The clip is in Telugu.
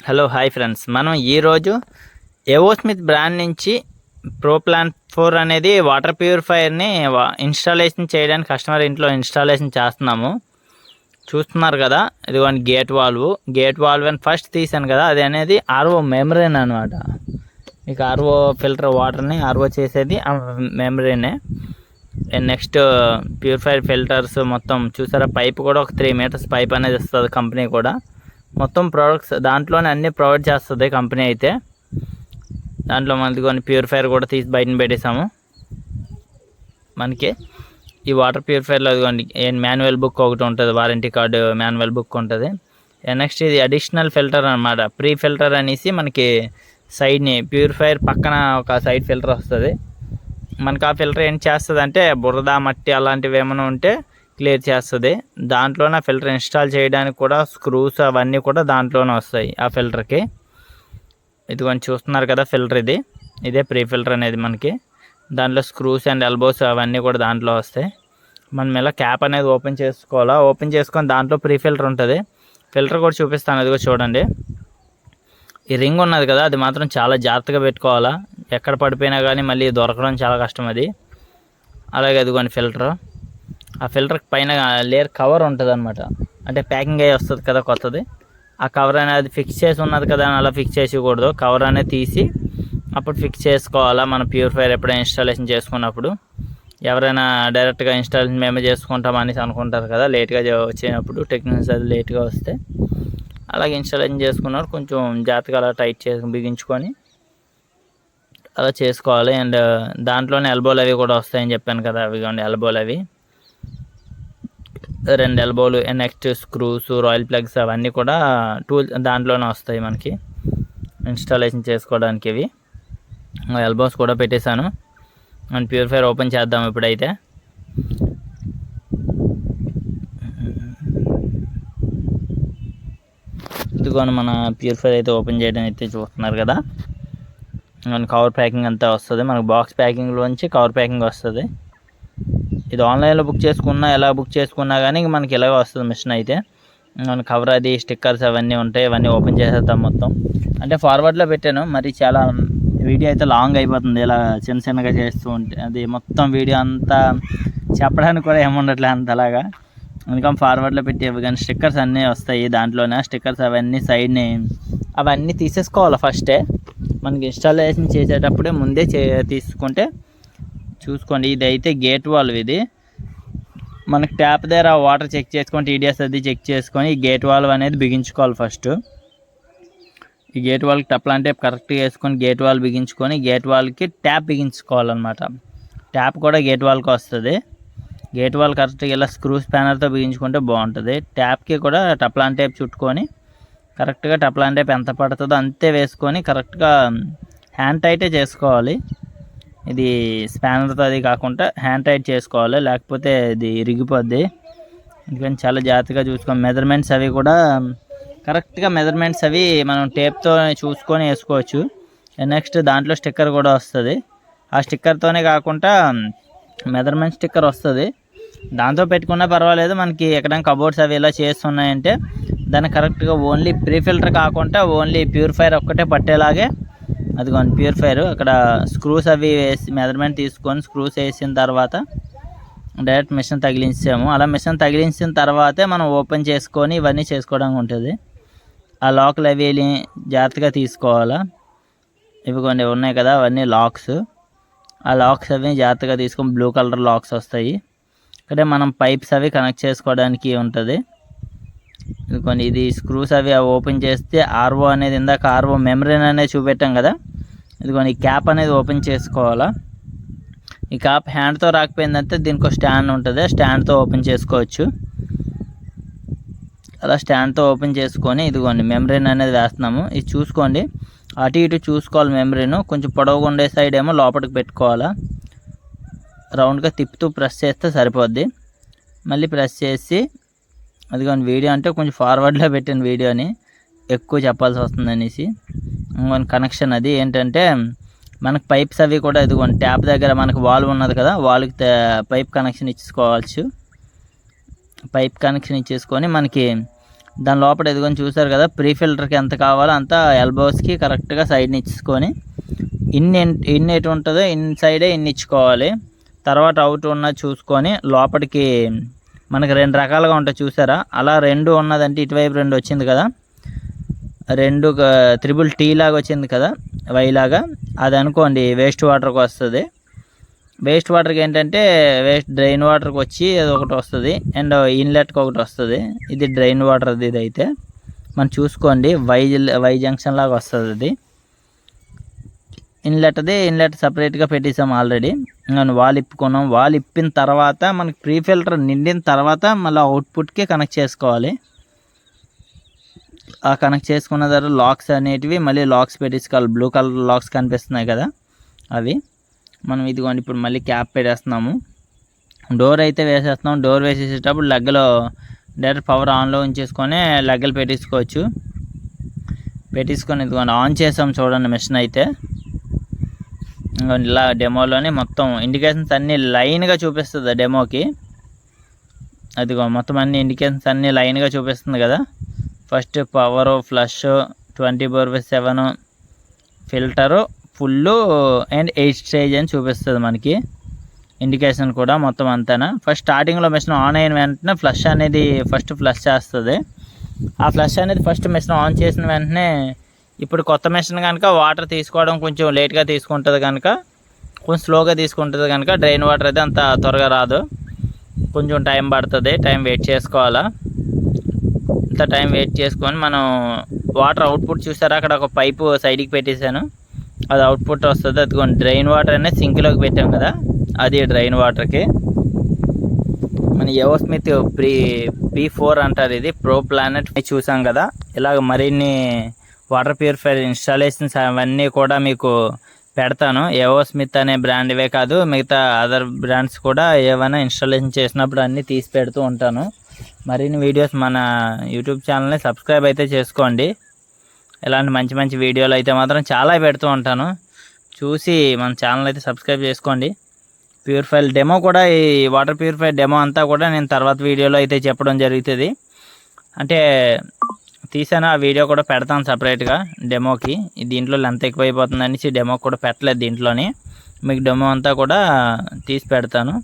హలో హాయ్ ఫ్రెండ్స్, మనం ఈరోజు ఎవోస్మిత్ బ్రాండ్ నుంచి ప్రోప్లాన్ 4 అనేది వాటర్ ప్యూరిఫైయర్ని ఇన్స్టాలేషన్ చేయడానికి కస్టమర్ ఇంట్లో ఇన్స్టాలేషన్ చేస్తున్నాము. చూస్తున్నారు కదా, ఇదిగోండి గేట్ వాల్వ్ అని ఫస్ట్ తీసాను కదా, అది అనేది ఆర్ఓ మెమరీన్ అనమాట. మీకు ఆర్ఓ ఫిల్టర్ వాటర్ని ఆర్ఓ చేసేది ఆ మెమరీనే. నెక్స్ట్ ప్యూరిఫైర్ ఫిల్టర్స్ మొత్తం చూసారా, పైప్ కూడా ఒక 3 మీటర్స్ పైప్ అనేది ఇస్తుంది కంపెనీ కూడా. మొత్తం ప్రోడక్ట్స్ దాంట్లోనే అన్నీ ప్రొవైడ్ చేస్తుంది కంపెనీ అయితే. దాంట్లో మనకి కొన్ని ప్యూరిఫైయర్ కూడా తీసి బయటని పెట్టేసాము. మనకి ఈ వాటర్ ప్యూరిఫైయర్లో అదిగోండి మాన్యువల్ బుక్ ఒకటి ఉంటుంది, వారంటీ కార్డు మాన్యువల్ బుక్ ఉంటుంది. నెక్స్ట్ ఇది అడిషనల్ ఫిల్టర్ అనమాట, ప్రీ ఫిల్టర్ అనేసి మనకి సైడ్ని ప్యూరిఫైయర్ పక్కన ఒక సైడ్ ఫిల్టర్ వస్తుంది. మనకి ఆ ఫిల్టర్ ఏం చేస్తుంది అంటే బురద మట్టి అలాంటివి ఏమైనా ఉంటే క్లియర్ చేస్తుంది. దాంట్లోనే ఫిల్టర్ ఇన్స్టాల్ చేయడానికి కూడా స్క్రూస్ అవన్నీ కూడా దాంట్లోనే వస్తాయి ఆ ఫిల్టర్కి. ఇది కొంచెం చూస్తున్నారు కదా ఫిల్టర్, ఇదే ప్రీ ఫిల్టర్ అనేది మనకి. దాంట్లో స్క్రూస్ అండ్ ఎల్బోస్ అవన్నీ కూడా దాంట్లో వస్తాయి. మనం ఇలా క్యాప్ అనేది ఓపెన్ చేసుకోవాలా, ఓపెన్ చేసుకొని దాంట్లో ప్రీ ఫిల్టర్ ఉంటుంది. ఫిల్టర్ కూడా చూపిస్తాను, అది కూడా చూడండి. ఈ రింగ్ ఉన్నది కదా, అది మాత్రం చాలా జాగ్రత్తగా పెట్టుకోవాలా, ఎక్కడ పడిపోయినా కానీ మళ్ళీ దొరకడం చాలా కష్టం అది. అలాగే అదిగోండి ఫిల్టర్. ఆ ఫిల్టర్ పైన లేయర్ కవర్ ఉంటుంది అనమాట, అంటే ప్యాకింగ్ అయ్యి వస్తుంది కదా కొత్తది. ఆ కవర్ అనేది ఫిక్స్ చేసి ఉన్నది కదా, అలా ఫిక్స్ చేసేయకూడదు. కవర్ అనేది తీసి అప్పుడు ఫిక్స్ చేసుకోవాలా మనం ప్యూరిఫైయర్ ఎప్పుడైనా ఇన్స్టాలేషన్ చేసుకున్నప్పుడు. ఎవరైనా డైరెక్ట్గా ఇన్స్టాలేషన్ మేమే చేసుకుంటాం అనేసి అనుకుంటారు కదా, లేట్గా వచ్చినప్పుడు టెక్నీషియన్స్ అది లేట్గా వస్తే. అలాగే ఇన్స్టాలేషన్ చేసుకున్నప్పుడు కొంచెం జాగ్రత్తగా అలా టైట్ చేసి బిగించుకొని అలా చేసుకోవాలి. అండ్ దాంట్లోనే ఎల్బోలు అవి కూడా వస్తాయని చెప్పాను కదా, అవి కానీ ఎల్బోలు అవి 2 ఎల్బోలు. నెక్స్ట్ స్క్రూస్, రాయల్ ప్లగ్స్ అవన్నీ కూడా టూల్ దాంట్లోనే వస్తాయి మనకి ఇన్స్టాలేషన్ చేసుకోవడానికి. ఇవి ఎల్బోస్ కూడా పెట్టేశాను. అండ్ ప్యూరిఫైయర్ ఓపెన్ చేద్దాం ఇప్పుడైతే. ఇదిగోని మన ప్యూరిఫైయర్ అయితే ఓపెన్ చేయడం అయితే చూస్తున్నారు కదా. కవర్ ప్యాకింగ్ అంతా వస్తుంది మనకు, బాక్స్ ప్యాకింగ్లోంచి కవర్ ప్యాకింగ్ వస్తుంది. ఇది ఆన్లైన్లో బుక్ చేసుకున్నా, ఎలా బుక్ చేసుకున్నా కానీ మనకి ఇలాగ వస్తుంది మిషన్ అయితే. మన కవర్ అది స్టిక్కర్స్ అవన్నీ ఉంటాయి, అవన్నీ ఓపెన్ చేసేద్దాం మొత్తం. అంటే ఫార్వర్డ్లో పెట్టాను, మరి చాలా వీడియో అయితే లాంగ్ అయిపోతుంది ఇలా చిన్నగా చేస్తూ ఉంటే. అది మొత్తం వీడియో అంతా చెప్పడానికి కూడా ఏముండట్లే అంతలాగా, అందుకని ఫార్వర్డ్లో పెట్టేవి. కానీ స్టిక్కర్స్ అన్నీ వస్తాయి దాంట్లోనే. స్టిక్కర్స్ అవన్నీ సైడ్ని అవన్నీ తీసేసుకోవాలి ఫస్టే, మనకి ఇన్స్టాలేషన్ చేసేటప్పుడే ముందే తీసుకుంటే. చూసుకోండి, ఇది అయితే గేట్ వాల్వ్. ఇది మనకి ట్యాప్ దగ్గర వాటర్ చెక్ చేసుకొని టీడీఎస్ అది చెక్ చేసుకొని ఈ గేట్ వాల్వ్ అనేది బిగించుకోవాలి ఫస్ట్. ఈ గేట్ వాల్వ్కి టప్లాన్ టేప్ కరెక్ట్గా వేసుకొని గేట్ వాల్వ్ బిగించుకొని గేట్ వాల్వ్కి ట్యాప్ బిగించుకోవాలన్నమాట. ట్యాప్ కూడా గేట్ వాల్వ్కి వస్తుంది. గేట్ వాల్వ్ కరెక్ట్గా ఇలా స్క్రూ స్పానర్తో బిగించుకుంటే బాగుంటుంది. ట్యాప్కి కూడా టప్లాన్ టేప్ చుట్టుకొని కరెక్ట్గా టప్లాన్ టేప్ ఎంత పడుతుందో అంతే వేసుకొని కరెక్ట్గా హ్యాండ్ టైటే చేసుకోవాలి. ఇది స్పానర్తో అది కాకుండా హ్యాండ్ టైట్ చేసుకోవాలి, లేకపోతే ఇది ఇరిగిపోద్ది. ఎందుకని చాలా జాగ్రత్తగా చూసుకోవాలి. మెజర్మెంట్స్ అవి కూడా కరెక్ట్గా మెజర్మెంట్స్ అవి మనం టేప్తో చూసుకొని వేసుకోవచ్చు. నెక్స్ట్ దాంట్లో స్టిక్కర్ కూడా వస్తుంది. ఆ స్టిక్కర్తోనే కాకుండా మెజర్మెంట్ స్టిక్కర్ వస్తుంది, దాంతో పెట్టుకున్నా పర్వాలేదు. మనకి ఎక్కడైనా కబోర్డ్స్ అవి ఇలా చేస్తున్నాయంటే దాన్ని కరెక్ట్గా ఓన్లీ ప్రీ ఫిల్టర్ కాకుండా ఓన్లీ ప్యూరిఫైయర్ ఒక్కటే పట్టేలాగే అదిగోండి ప్యూరిఫైయర్. అక్కడ స్క్రూస్ అవి వేసి మెజర్మెంట్ తీసుకొని స్క్రూస్ వేసిన తర్వాత డైరెక్ట్ మిషన్ తగిలించాము. అలా మిషన్ తగిలించిన తర్వాతే మనం ఓపెన్ చేసుకొని ఇవన్నీ చేసుకోవడానికి ఉంటుంది. ఆ లాక్లు అవి జాగ్రత్తగా తీసుకోవాలా. ఇవి కొన్ని ఉన్నాయి కదా, అవన్నీ లాక్స్. ఆ లాక్స్ అవి జాగ్రత్తగా తీసుకొని బ్లూ కలర్ లాక్స్ వస్తాయి. ఇక్కడే మనం పైప్స్ అవి కనెక్ట్ చేసుకోవడానికి ఉంటుంది. ఇది స్క్రూస్ అవి ఓపెన్ చేస్తే ఆర్ఓ అనేది, ఇందాక ఆర్ఓ మెమరీన్ అనేది చూపెట్టాం కదా, ఇదిగోండి ఈ క్యాప్ అనేది ఓపెన్ చేసుకోవాలా. ఈ క్యాప్ హ్యాండ్తో రాకపోయిందంటే దీనికి ఒక స్టాండ్ ఉంటుంది, స్టాండ్తో ఓపెన్ చేసుకోవచ్చు. అలా స్టాండ్తో ఓపెన్ చేసుకొని ఇదిగోండి మెమరీన్ అనేది వేస్తున్నాము. ఇది చూసుకోండి, అటు ఇటు చూసుకోవాలి. మెమరీన్ కొంచెం పొడవుగా ఉండే సైడ్ ఏమో లోపలికి పెట్టుకోవాలా. రౌండ్గా తిప్పుతూ ప్రెస్ చేస్తే సరిపోద్ది. మళ్ళీ ప్రెస్ చేసి అదిగోండి వీడియో అంటే కొంచెం ఫార్వర్డ్లో పెట్టిన వీడియోని ఎక్కువ చెప్పాల్సి వస్తుంది అనేసి. కనెక్షన్ అది ఏంటంటే మనకు పైప్స్ అవి కూడా ఇదిగోండి ట్యాప్ దగ్గర మనకు వాల్వ్ ఉన్నది కదా, వాల్వ్కి పైప్ కనెక్షన్ ఇచ్చుకోవచ్చు. పైప్ కనెక్షన్ ఇచ్చేసుకొని మనకి దాని లోపల ఎదుగుని చూసారు కదా, ప్రీ ఫిల్టర్కి ఎంత కావాలో అంత ఎల్బోస్కి కరెక్ట్గా సైడ్ని ఇచ్చుకొని ఇన్ ఎటు ఉంటుందో ఇన్సైడే ఇన్ ఇచ్చుకోవాలి. తర్వాత అవుట్ ఉన్నది చూసుకొని లోపలికి మనకి 2 రకాలుగా ఉంటాయి చూసారా, అలా 2 ఉన్నదంటే ఇటువైపు 2 వచ్చింది కదా, 2 త్రిబుల్ టీ లాగా వచ్చింది కదా వైలాగా, అది అనుకోండి వేస్ట్ వాటర్కి వస్తుంది. వేస్ట్ వాటర్కి ఏంటంటే డ్రైన్ వాటర్కి వచ్చి అది ఒకటి వస్తుంది, అండ్ ఇన్లెట్కి ఒకటి వస్తుంది. ఇది డ్రైన్ వాటర్ ఇది అయితే మనం చూసుకోండి, వై జంక్షన్ లాగా వస్తుంది. అది ఇన్లెట్ సపరేట్గా పెట్టేసాం ఆల్రెడీ. వాల్ ఇప్పుకున్నాం. వాల్ ఇప్పిన తర్వాత మనకి ప్రీ ఫిల్టర్ నిండిన తర్వాత మళ్ళీ అవుట్పుట్కి కనెక్ట్ చేసుకోవాలి. ఆ కనెక్ట్ చేసుకున్న తర్వాత లాక్స్ అనేటివి మళ్ళీ లాక్స్ పెట్టేసుకోవాలి. బ్లూ కలర్ లాక్స్ కనిపిస్తున్నాయి కదా అవి. మనం ఇదిగోండి ఇప్పుడు మళ్ళీ క్యాప్ పెట్టేస్తున్నాము. డోర్ అయితే వేసేస్తున్నాం. డోర్ వేసేసేటప్పుడు లెగ్గలో డైరెక్ట్ పవర్ ఆన్లో ఉంచేసుకొని లెగ్గలు పెట్టేసుకోవచ్చు. పెట్టేసుకొని ఇదిగోండి ఆన్ చేసాం చూడండి మిషన్ అయితే. ఇలా డెమోలోనే మొత్తం ఇండికేషన్స్ అన్నీ లైన్గా చూపిస్తుంది డెమోకి. అదిగో మొత్తం అన్ని ఇండికేషన్స్ అన్నీ లైన్గా చూపిస్తుంది కదా. First power, flush, 24/7, filter, full and 8 stage అని చూపిస్తుంది మనకి ఇండికేషన్ కూడా మొత్తం అంతానా. ఫస్ట్ స్టార్టింగ్లో మిషన్ ఆన్ అయిన వెంటనే ఫ్లష్ అనేది ఫస్ట్ ఫ్లష్ చేస్తుంది. ఆ ఫ్లష్ అనేది ఫస్ట్ మిషన్ ఆన్ చేసిన వెంటనే, ఇప్పుడు కొత్త మిషన్ కనుక వాటర్ తీసుకోవడం కొంచెం లేట్గా తీసుకుంటుంది కనుక, కొంచెం స్లోగా తీసుకుంటుంది కనుక డ్రైన్ వాటర్ అయితే అంత త్వరగా రాదు, కొంచెం టైం పడుతుంది. టైం వెయిట్ చేసుకోవాలా. ఇంత టైం వెయిట్ చేసుకొని మనం వాటర్ అవుట్పుట్ చూసారా, అక్కడ ఒక పైపు సైడ్కి పెట్టేశాను, అది అవుట్పుట్ వస్తుంది. అది డ్రైన్ వాటర్ అనేది సింక్లోకి పెట్టాం కదా, అది డ్రైన్ వాటర్కి. మన ఎవోస్మిత్ P4 అంటారు, ఇది ప్రో ప్లానెట్ చూసాం కదా. ఇలాగ మరిన్ని వాటర్ ప్యూరిఫైయర్ ఇన్స్టాలేషన్స్ అవన్నీ కూడా మీకు పెడతాను. ఎవోస్మిత్ అనే బ్రాండ్వే కాదు, మిగతా అదర్ బ్రాండ్స్ కూడా ఏమైనా ఇన్స్టాలేషన్ చేసినప్పుడు అన్నీ తీసి పెడుతూ ఉంటాను. మరిన్ని వీడియోస్ మన యూట్యూబ్ ఛానల్ని సబ్స్క్రైబ్ అయితే చేసుకోండి. ఇలాంటి మంచి మంచి వీడియోలు అయితే మాత్రం చాలా పెడుతూ ఉంటాను, చూసి మన ఛానల్ అయితే సబ్స్క్రైబ్ చేసుకోండి. ప్యూరిఫైర్ డెమో కూడా, ఈ వాటర్ ప్యూరిఫైర్ డెమో అంతా కూడా నేను తర్వాత వీడియోలో అయితే చెప్పడం జరుగుతుంది. అంటే తీసాను, ఆ వీడియో కూడా పెడతాను సపరేట్గా డెమోకి. దీంట్లో లెంత్ ఎక్కువైపోతుంది అనేసి డెమో కూడా పెట్టలేదు దీంట్లోని. మీకు డెమో అంతా కూడా తీసి పెడతాను.